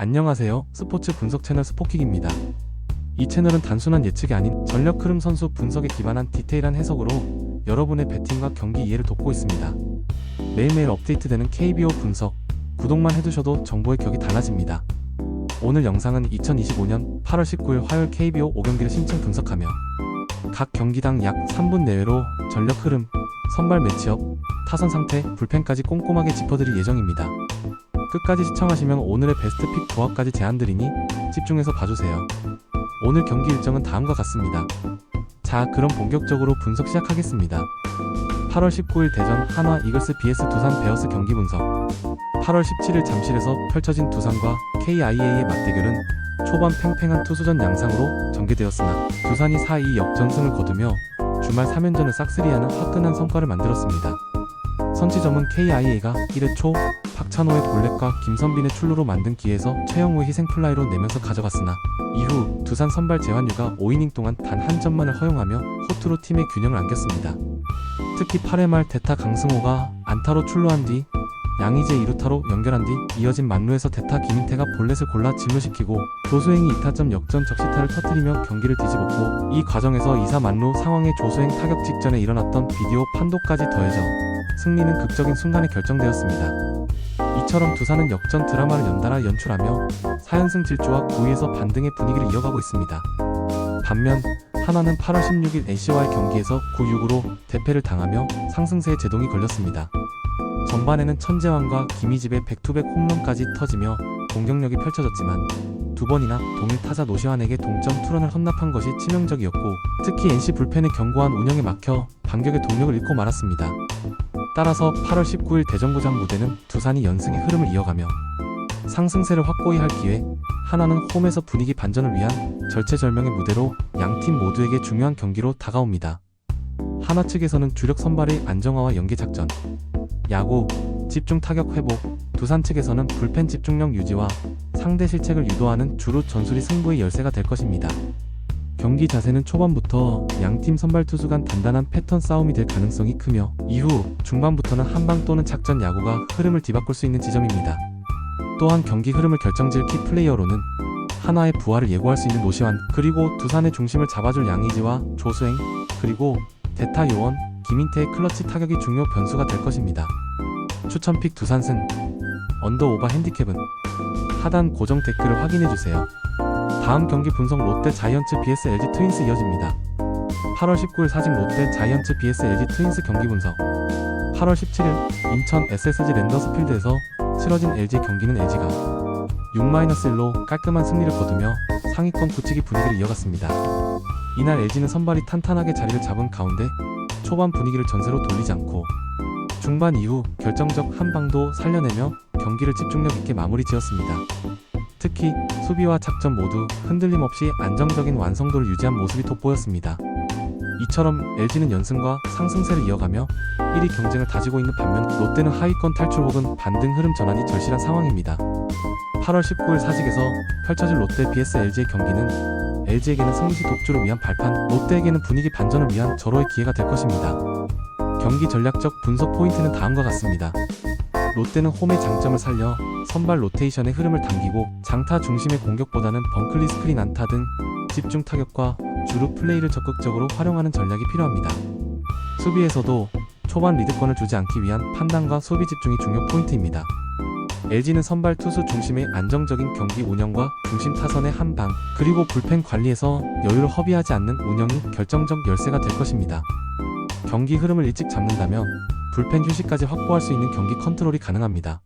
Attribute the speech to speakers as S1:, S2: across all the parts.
S1: 안녕하세요. 스포츠 분석 채널 스포킥입니다. 이 채널은 단순한 예측이 아닌 전력 흐름 선수 분석에 기반한 디테일한 해석으로 여러분의 배팅과 경기 이해를 돕고 있습니다. 매일매일 업데이트되는 KBO 분석, 구독만 해두셔도 정보의 격이 달라집니다. 오늘 영상은 2025년 8월 19일 화요일 KBO 5경기를 심층 분석하며 각 경기당 약 3분 내외로 전력 흐름, 선발 매치업, 타선 상태, 불펜까지 꼼꼼하게 짚어드릴 예정입니다. 끝까지 시청하시면 오늘의 베스트 픽 조합까지 제안드리니 집중해서 봐주세요. 오늘 경기 일정은 다음과 같습니다. 자, 그럼 본격적으로 분석 시작하겠습니다. 8월 19일 대전 한화 이글스 vs 두산 베어스 경기 분석. 8월 17일 잠실에서 펼쳐진 두산과 KIA의 맞대결은 초반 팽팽한 투수전 양상으로 전개되었으나 두산이 4-2 역전승을 거두며 주말 3연전을 싹쓸이하는 화끈한 성과를 만들었습니다. 선취점은 KIA가 1회 초 박찬호의 볼넷과 김선빈의 출루로 만든 기회에서 최영우의 희생플라이로 내면서 가져갔으나 이후 두산 선발 재환유가 5이닝 동안 단 한 점만을 허용하며 호투로 팀의 균형을 안겼습니다. 특히 8회 말 대타 강승호가 안타로 출루한 뒤 양의재 2루타로 연결한 뒤 이어진 만루에서 대타 김인태가 볼넷을 골라 진루시키고 조수행이 2타점 역전 적시타를 터뜨리며 경기를 뒤집었고, 이 과정에서 2사 만루 상황의 조수행 타격 직전에 일어났던 비디오 판도까지 더해져 승리는 극적인 순간에 결정되었습니다. 이처럼 두산은 역전 드라마를 연달아 연출하며 4연승 질주와 9위에서 반등의 분위기를 이어가고 있습니다. 반면 한화는 8월 16일 NC와의 경기에서 9-6으로 대패를 당하며 상승세에 제동이 걸렸습니다. 전반에는 천재환과 김희집의 백투백 홈런까지 터지며 공격력이 펼쳐졌지만 두 번이나 동일 타자 노시환에게 동점 투런을 헌납한 것이 치명적이었고, 특히 NC 불펜의 견고한 운영에 막혀 반격의 동력을 잃고 말았습니다. 따라서 8월 19일 대전구장 무대는 두산이 연승의 흐름을 이어가며 상승세를 확고히 할 기회, 한화는 홈에서 분위기 반전을 위한 절체절명의 무대로 양팀 모두에게 중요한 경기로 다가옵니다. 한화 측에서는 주력 선발의 안정화와 연계 작전, 야구, 집중 타격 회복, 두산 측에서는 불펜 집중력 유지와 상대 실책을 유도하는 주루 전술이 승부의 열쇠가 될 것입니다. 경기 자세는 초반부터 양팀 선발 투수 간 단단한 패턴 싸움이 될 가능성이 크며 이후 중반부터는 한방 또는 작전 야구가 흐름을 뒤바꿀 수 있는 지점입니다. 또한 경기 흐름을 결정질 키 플레이어로는 한화의 부활을 예고할 수 있는 노시환, 그리고 두산의 중심을 잡아줄 양의지와 조수행, 그리고 대타 요원, 김인태의 클러치 타격이 중요 변수가 될 것입니다. 추천픽 두산승, 언더오바 핸디캡은 하단 고정 댓글을 확인해주세요. 다음 경기 분석 롯데 자이언츠 vs LG 트윈스 이어집니다. 8월 19일 사직 롯데 자이언츠 vs LG 트윈스 경기 분석. 8월 17일 인천 SSG 랜더스필드에서 치러진 LG 경기는 LG가 6-1로 깔끔한 승리를 거두며 상위권 굳히기 분위기를 이어갔습니다. 이날 LG는 선발이 탄탄하게 자리를 잡은 가운데 초반 분위기를 전세로 돌리지 않고 중반 이후 결정적 한 방도 살려내며 경기를 집중력 있게 마무리 지었습니다. 특히 수비와 작전 모두 흔들림 없이 안정적인 완성도를 유지한 모습이 돋보였습니다. 이처럼 LG는 연승과 상승세를 이어가며 1위 경쟁을 다지고 있는 반면 롯데는 하위권 탈출 혹은 반등 흐름 전환이 절실한 상황입니다. 8월 19일 사직에서 펼쳐질 롯데 vs LG의 경기는 LG에게는 승리시 독주를 위한 발판, 롯데에게는 분위기 반전을 위한 절호의 기회가 될 것입니다. 경기 전략적 분석 포인트는 다음과 같습니다. 롯데는 홈의 장점을 살려 선발 로테이션의 흐름을 당기고 장타 중심의 공격보다는 벙클리 스크린 안타 등 집중 타격과 주루 플레이를 적극적으로 활용하는 전략이 필요합니다. 수비에서도 초반 리드권을 주지 않기 위한 판단과 수비 집중이 중요 포인트입니다. LG는 선발 투수 중심의 안정적인 경기 운영과 중심 타선의 한방, 그리고 불펜 관리에서 여유를 허비하지 않는 운영이 결정적 열쇠가 될 것입니다. 경기 흐름을 일찍 잡는다면 불펜 휴식까지 확보할 수 있는 경기 컨트롤이 가능합니다.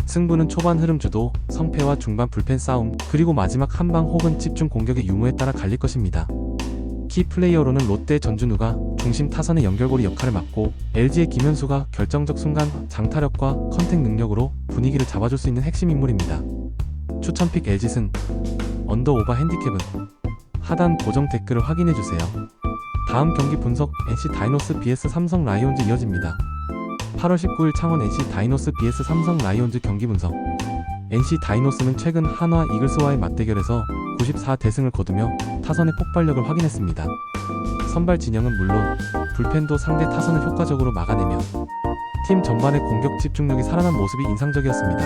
S1: 승부는 초반 흐름 주도, 성패와 중반 불펜 싸움, 그리고 마지막 한방 혹은 집중 공격의 유무에 따라 갈릴 것입니다. 키 플레이어로는 롯데의 전준우가 중심 타선의 연결고리 역할을 맡고 LG의 김현수가 결정적 순간 장타력과 컨택 능력으로 분위기를 잡아줄 수 있는 핵심 인물입니다. 추천픽 LG승, 언더오바 핸디캡은 하단 고정 댓글을 확인해주세요. 다음 경기 분석 NC 다이노스 vs 삼성 라이온즈 이어집니다. 8월 19일 창원 NC 다이노스 vs 삼성 라이온즈 경기 분석. NC 다이노스는 최근 한화 이글스와의 맞대결에서 94대승을 거두며 타선의 폭발력을 확인했습니다. 선발 진영은 물론 불펜도 상대 타선을 효과적으로 막아내며 팀 전반의 공격 집중력이 살아난 모습이 인상적이었습니다.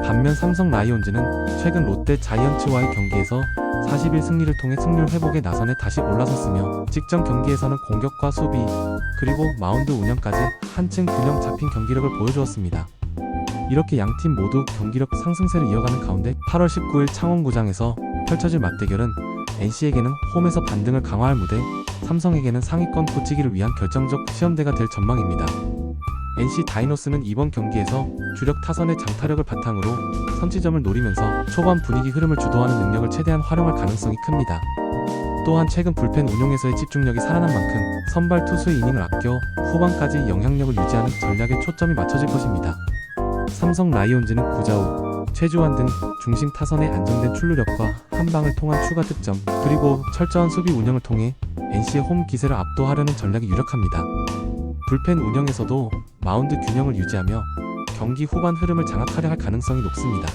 S1: 반면 삼성 라이온즈는 최근 롯데 자이언츠와의 경기에서 41승리를 통해 승률 회복에 나선에 다시 올라섰으며 직전 경기에서는 공격과 수비 그리고 마운드 운영까지 한층 균형 잡힌 경기력을 보여주었습니다. 이렇게 양팀 모두 경기력 상승세를 이어가는 가운데 8월 19일 창원구장에서 펼쳐질 맞대결은 NC에게는 홈에서 반등을 강화할 무대, 삼성에게는 상위권 굳히기를 위한 결정적 시험대가 될 전망입니다. NC 다이노스는 이번 경기에서 주력 타선의 장타력을 바탕으로 선취점을 노리면서 초반 분위기 흐름을 주도하는 능력을 최대한 활용할 가능성이 큽니다. 또한 최근 불펜 운용에서의 집중력이 살아난 만큼 선발 투수의 이닝을 아껴 후반까지 영향력을 유지하는 전략에 초점이 맞춰질 것입니다. 삼성 라이온즈는 구자욱, 최주환 등 중심 타선의 안정된 출루력과 한방을 통한 추가 득점, 그리고 철저한 수비 운영을 통해 NC의 홈 기세를 압도하려는 전략이 유력합니다. 불펜 운영에서도 마운드 균형을 유지하며 경기 후반 흐름을 장악하려 할 가능성이 높습니다.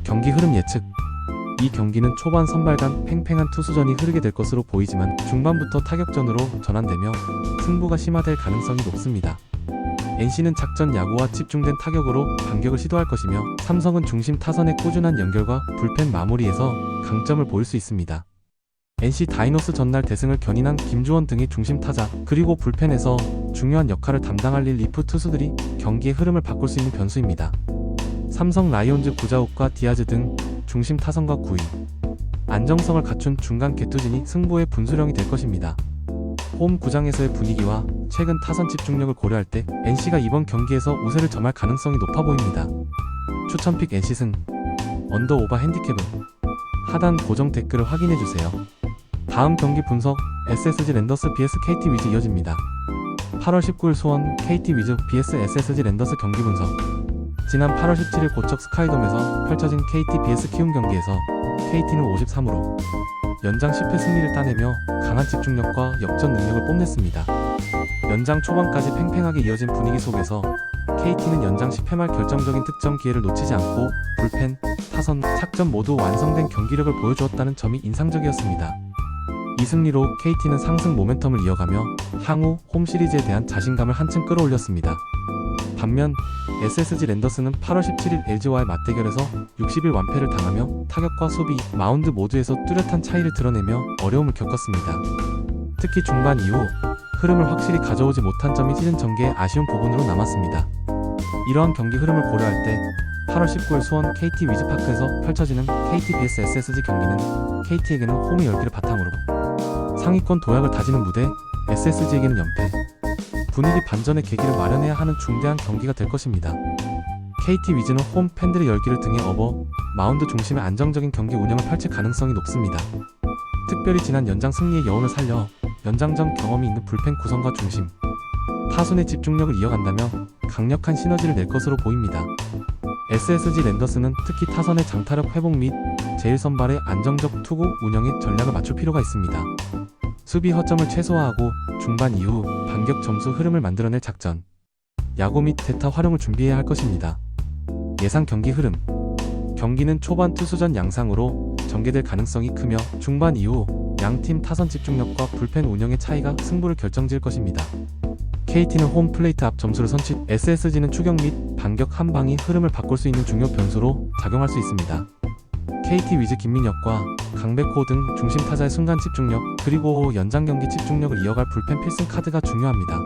S1: 경기 흐름 예측. 이 경기는 초반 선발 간 팽팽한 투수전이 흐르게 될 것으로 보이지만 중반부터 타격전으로 전환되며 승부가 심화될 가능성이 높습니다. NC는 작전 야구와 집중된 타격으로 반격을 시도할 것이며 삼성은 중심 타선의 꾸준한 연결과 불펜 마무리에서 강점을 보일 수 있습니다. NC 다이노스 전날 대승을 견인한 김주원 등의 중심 타자 그리고 불펜에서 중요한 역할을 담당할 릴리프 투수들이 경기의 흐름을 바꿀 수 있는 변수입니다. 삼성 라이온즈 구자욱과 디아즈 등 중심 타선과 구위, 안정성을 갖춘 중간 개투진이 승부의 분수령이 될 것입니다. 홈 구장에서의 분위기와 최근 타선 집중력을 고려할 때 NC가 이번 경기에서 우세를 점할 가능성이 높아 보입니다. 추천픽 NC승, 언더오버 핸디캡은 하단 고정 댓글을 확인해주세요. 다음 경기 분석 SSG 랜더스 vs KT 위즈 이어집니다. 8월 19일 수원 KT 위즈 vs SSG 랜더스 경기 분석. 지난 8월 17일 고척 스카이돔에서 펼쳐진 KT vs 키움 경기에서 KT는 53으로 연장 10회 승리를 따내며 강한 집중력과 역전 능력을 뽐냈습니다. 연장 초반까지 팽팽하게 이어진 분위기 속에서 KT는 연장 10회 말 결정적인 득점 기회를 놓치지 않고 불펜, 타선, 착전 모두 완성된 경기력을 보여주었다는 점이 인상적이었습니다. 이 승리로 KT는 상승 모멘텀을 이어가며 향후 홈 시리즈에 대한 자신감을 한층 끌어올렸습니다. 반면 SSG 랜더스는 8월 17일 LG와의 맞대결에서 60일 완패를 당하며 타격과 수비, 마운드 모두에서 뚜렷한 차이를 드러내며 어려움을 겪었습니다. 특히 중반 이후 흐름을 확실히 가져오지 못한 점이 시즌 전개의 아쉬운 부분으로 남았습니다. 이러한 경기 흐름을 고려할 때 8월 19일 수원 KT 위즈파크에서 펼쳐지는 KT vs SSG 경기는 KT에게는 홈의 열기를 바탕으로 상위권 도약을 다지는 무대, SSG에게는 연패, 분위기 반전의 계기를 마련해야 하는 중대한 경기가 될 것입니다. KT 위즈는 홈 팬들의 열기를 등에 업어 마운드 중심의 안정적인 경기 운영을 펼칠 가능성이 높습니다. 특별히 지난 연장 승리의 여운을 살려 연장전 경험이 있는 불펜 구성과 중심, 타순의 집중력을 이어간다면 강력한 시너지를 낼 것으로 보입니다. SSG 랜더스는 특히 타선의 장타력 회복 및 제1선발의 안정적 투구 운영에 전략을 맞출 필요가 있습니다. 수비 허점을 최소화하고 중반 이후 반격 점수 흐름을 만들어낼 작전, 야구 및 대타 활용을 준비해야 할 것입니다. 예상 경기 흐름. 경기는 초반 투수전 양상으로 전개될 가능성이 크며 중반 이후 양팀 타선 집중력과 불펜 운영의 차이가 승부를 결정지을 것입니다. KT는 홈 플레이트 앞 점수를 선취, SSG는 추격 및 반격 한 방이 흐름을 바꿀 수 있는 중요 변수로 작용할 수 있습니다. KT 위즈 김민혁과 강백호 등 중심 타자의 순간 집중력, 그리고 연장 경기 집중력을 이어갈 불펜 필승 카드가 중요합니다.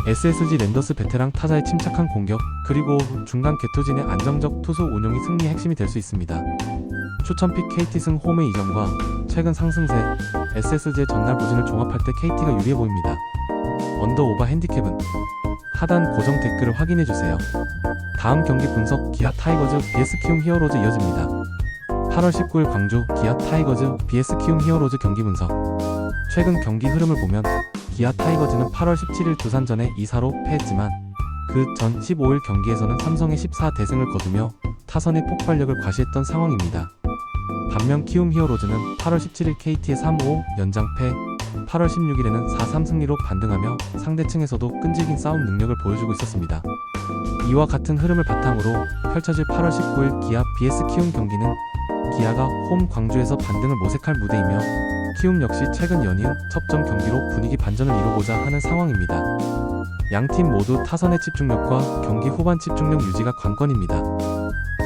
S1: SSG 랜더스 베테랑 타자의 침착한 공격, 그리고 중간 개투진의 안정적 투수 운용이 승리의 핵심이 될 수 있습니다. 추천픽 KT승 홈의 이점과 최근 상승세, SSG의 전날 부진을 종합할 때 KT가 유리해 보입니다. 언더오버 핸디캡은 하단 고정 댓글을 확인해주세요. 다음 경기 분석 기아 타이거즈 vs 키움 히어로즈 이어집니다. 8월 19일 광주 기아 타이거즈 vs 키움 히어로즈 경기 분석. 최근 경기 흐름을 보면 기아 타이거즈는 8월 17일 두산전에 2-4로 패했지만 그 전 15일 경기에서는 삼성의 14대승을 거두며 타선의 폭발력을 과시했던 상황입니다. 반면 키움 히어로즈는 8월 17일 KT의 3-5 연장패, 8월 16일에는 4-3 승리로 반등하며 상대층에서도 끈질긴 싸움 능력을 보여주고 있었습니다. 이와 같은 흐름을 바탕으로 펼쳐질 8월 19일 기아 vs 키움 경기는 기아가 홈 광주에서 반등을 모색할 무대이며 키움 역시 최근 연이은 첩전 경기로 분위기 반전을 이루고자 하는 상황입니다. 양팀 모두 타선의 집중력과 경기 후반 집중력 유지가 관건입니다.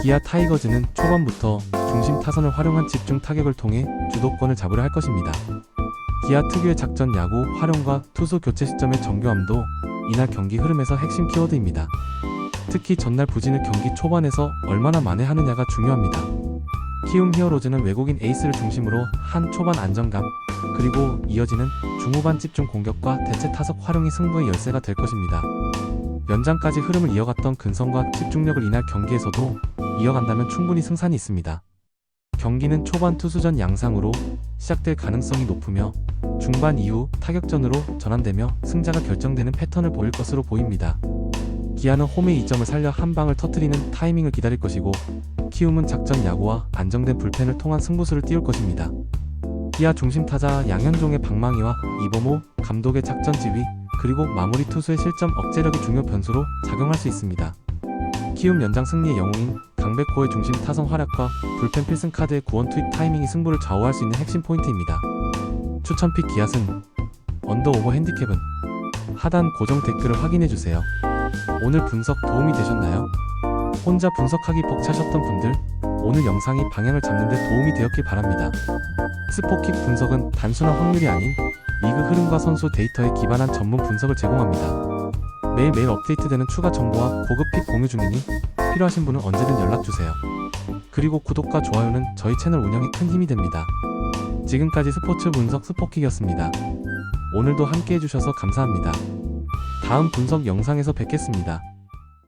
S1: 기아 타이거즈는 초반부터 중심 타선을 활용한 집중 타격을 통해 주도권을 잡으려 할 것입니다. 기아 특유의 작전 야구 활용과 투수 교체 시점의 정교함도 이날 경기 흐름에서 핵심 키워드입니다. 특히 전날 부진을 경기 초반에서 얼마나 만회하느냐가 중요합니다. 키움 히어로즈는 외국인 에이스를 중심으로 한 초반 안정감, 그리고 이어지는 중후반 집중 공격과 대체 타석 활용이 승부의 열쇠가 될 것입니다. 연장까지 흐름을 이어갔던 근성과 집중력을 이날 경기에서도 이어간다면 충분히 승산이 있습니다. 경기는 초반 투수전 양상으로 시작될 가능성이 높으며 중반 이후 타격전으로 전환되며 승자가 결정되는 패턴을 보일 것으로 보입니다. 기아는 홈의 2점을 살려 한 방을 터뜨리는 타이밍을 기다릴 것이고, 키움은 작전 야구와 안정된 불펜을 통한 승부수를 띄울 것입니다. 기아 중심 타자 양현종의 방망이와 이범호 감독의 작전 지휘, 그리고 마무리 투수의 실점 억제력이 중요 변수로 작용할 수 있습니다. 키움 연장 승리의 영웅인 강백호의 중심 타선 활약과 불펜 필승 카드의 구원 투입 타이밍이 승부를 좌우할 수 있는 핵심 포인트입니다. 추천픽 기아승, 언더오버 핸디캡은 하단 고정 댓글을 확인해주세요. 오늘 분석 도움이 되셨나요? 혼자 분석하기 벅차셨던 분들, 오늘 영상이 방향을 잡는 데 도움이 되었길 바랍니다. 스포킥 분석은 단순한 확률이 아닌 리그 흐름과 선수 데이터에 기반한 전문 분석을 제공합니다. 매일매일 업데이트되는 추가 정보와 고급 픽 공유 중이니 필요하신 분은 언제든 연락주세요. 그리고 구독과 좋아요는 저희 채널 운영에 큰 힘이 됩니다. 지금까지 스포츠 분석 스포킥이었습니다. 오늘도 함께 해주셔서 감사합니다. 다음 분석 영상에서 뵙겠습니다.